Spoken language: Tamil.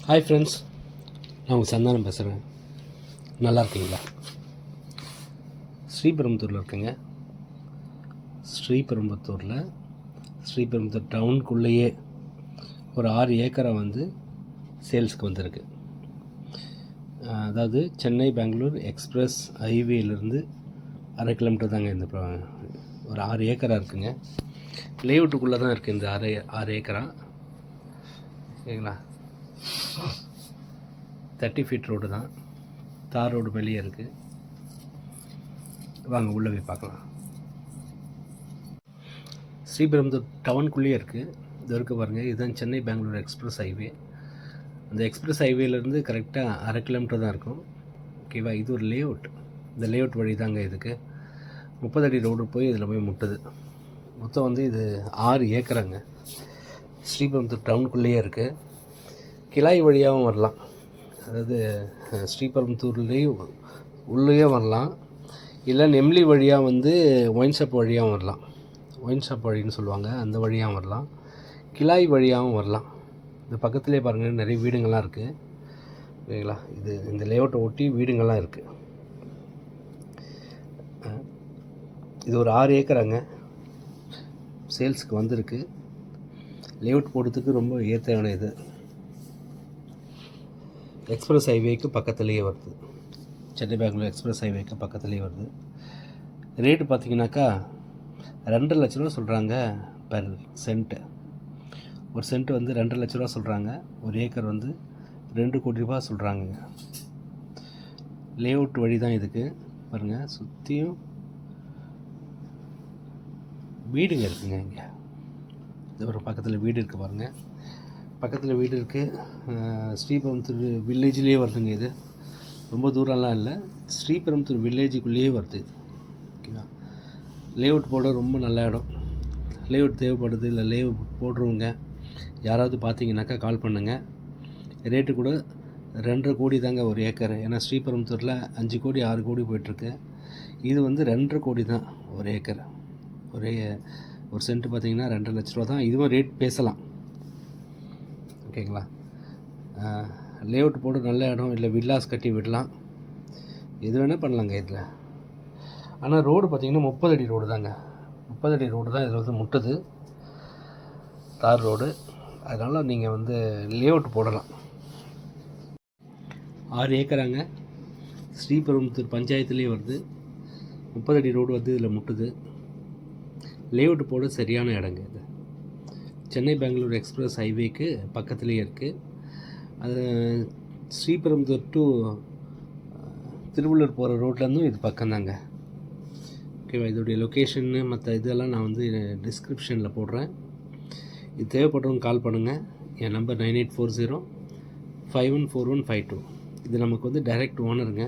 ஹாய் ஃப்ரெண்ட்ஸ், நான் உங்கள் சந்தானம் பேசுகிறேன். நல்லா இருக்கீங்களா? ஸ்ரீபெரும்புத்தூரில் இருக்கேங்க. ஸ்ரீபெரும்புத்தூர் டவுனுக்குள்ளேயே ஒரு 6 ஏக்கரை வந்து சேல்ஸுக்கு வந்திருக்கு. அதாவது சென்னை பெங்களூர் எக்ஸ்பிரஸ் ஹைவேலேருந்து 1/2 கிலோமீட்டர் தாங்க இந்த ஒரு 6 ஏக்கராக இருக்குங்க. லேஅவுட்டுக்குள்ளே தான் இருக்குது இந்த 6 ஏக்கரா. ஓகேங்களா? 30 ஃபீட் ரோடு தான், தார் ரோடு வெளியே இருக்குது. வாங்க உள்ளே போய் பார்க்கலாம். ஸ்ரீபெரும்புத்தூர் டவுனுக்குள்ளேயே இருக்குது. இது இருக்க பாருங்கள், இதுதான் சென்னை பெங்களூர் எக்ஸ்பிரஸ் ஹைவே. அந்த எக்ஸ்பிரஸ் ஹைவேலேருந்து கரெக்டாக 1/2 கிலோமீட்டர் தான் இருக்கும். ஓகேவா? இது ஒரு லேஅவுட். இந்த லேஅவுட் வழி தாங்க இதுக்கு 30 அடி ரோடு போய் இதில் போய் முட்டுது. மொத்தம் வந்து இது 6 ஏக்கராங்க. ஸ்ரீபெரும்புத்தூர் டவுனுக்குள்ளேயே இருக்குது. கிளாய் வழியாகவும் வரலாம். அதாவது ஸ்ரீபெரும்புத்தூர்லேயும் உள்ளேயே வரலாம், இல்லை நெம்லி வழியாக வந்து ஒயின் ஷாப் வழியாகவும் வரலாம். ஒயின் ஷாப் வழின்னு சொல்லுவாங்க, அந்த வழியாகவும் வரலாம். கிளாய் வழியாகவும் வரலாம். இந்த பக்கத்துலேயே பாருங்கள், நிறைய வீடுங்கள்லாம் இருக்குது. ஓகேங்களா? இந்த லேஅவுட்டை ஒட்டி வீடுங்கள்லாம் இருக்குது. இது ஒரு 6 ஏக்கராங்க, சேல்ஸுக்கு வந்திருக்கு. லேஅவுட் போடுறதுக்கு ரொம்ப ஏற்றையான இது. எக்ஸ்பிரஸ் ஹைவேக்கு பக்கத்துலேயே வருது. சென்னை பெங்களூர் எக்ஸ்பிரஸ் ஹைவேக்கு பக்கத்துலேயே வருது. ரேட்டு பார்த்தீங்கன்னாக்கா 2.5 லட்ச ரூபா சொல்கிறாங்க பெர் சென்ட்டு. ஒரு சென்ட்டு வந்து 2.5 லட்ச ரூபா சொல்கிறாங்க. ஒரு ஏக்கர் வந்து 2 கோடி ரூபா சொல்கிறாங்க. லேஅவுட் வழி தான் இதுக்கு. பாருங்கள், சுற்றியும் வீடுங்க இருக்குங்க. இங்கே ஒரு பக்கத்தில் வீடு இருக்குது பாருங்கள், பக்கத்தில் வீடு இருக்குது. ஸ்ரீபெரும்புத்தூர் வில்லேஜ்லேயே வருதுங்க. இது ரொம்ப தூரம்லாம் இல்லை, ஸ்ரீபெரும்புத்தூர் வில்லேஜுக்குள்ளேயே வருது இது. ஓகேவா? லேஅவுட் போட ரொம்ப நல்ல இடம். லேஅவுட் தேவைப்படுது, இல்லை லேஅவுட் போடுறவங்க யாராவது பார்த்தீங்கன்னாக்கா கால் பண்ணுங்கள். ரேட்டு கூட 2.5 கோடி தாங்க ஒரு ஏக்கர். ஏன்னா ஸ்ரீபெரும்புத்தூரில் 5 கோடி 6 கோடி போய்ட்டுருக்கு. இது வந்து 2.5 கோடி தான் ஒரு ஏக்கர். ஒரு சென்ட்டு பார்த்தீங்கன்னா 2.5 லட்ச ரூபா தான். இதுவும் ரேட் பேசலாம். ஓகேங்களா? லேஅவுட் போட்டு நல்ல இடம், இல்லை வில்லாஸ் கட்டி விடலாம், எது வேணால் பண்ணலாங்க இதில். ஆனால் ரோடு பார்த்திங்கன்னா 30 அடி ரோடு தாங்க. 30 அடி ரோடு தான் இதில் வந்து முட்டுது, தார் ரோடு. அதனால் நீங்கள் வந்து லேஅவுட் போடலாம். 6 ஏக்கராங்க, ஸ்ரீபெரும்புத்தூர் பஞ்சாயத்துலேயே வருது. 30 அடி ரோடு வந்து இதில் முட்டுது. லேஅவுட் போட சரியான இடங்க இது. சென்னை பெங்களூர் எக்ஸ்பிரஸ் ஹைவேக்கு பக்கத்துலேயே இருக்குது. அது ஸ்ரீபெரும்புத்தூர் டு திருவள்ளூர் போகிற ரோட்லேருந்தும் இது பக்கம்தாங்க. ஓகேவா? இதோடைய லொக்கேஷன்னு மற்ற இதெல்லாம் நான் வந்து டிஸ்கிரிப்ஷனில் போடுறேன். இது தேவைப்படுறவங்க கால் பண்ணுங்கள். என் நம்பர் 9840 514152. இது நமக்கு வந்து டைரக்ட் ஓனருங்க.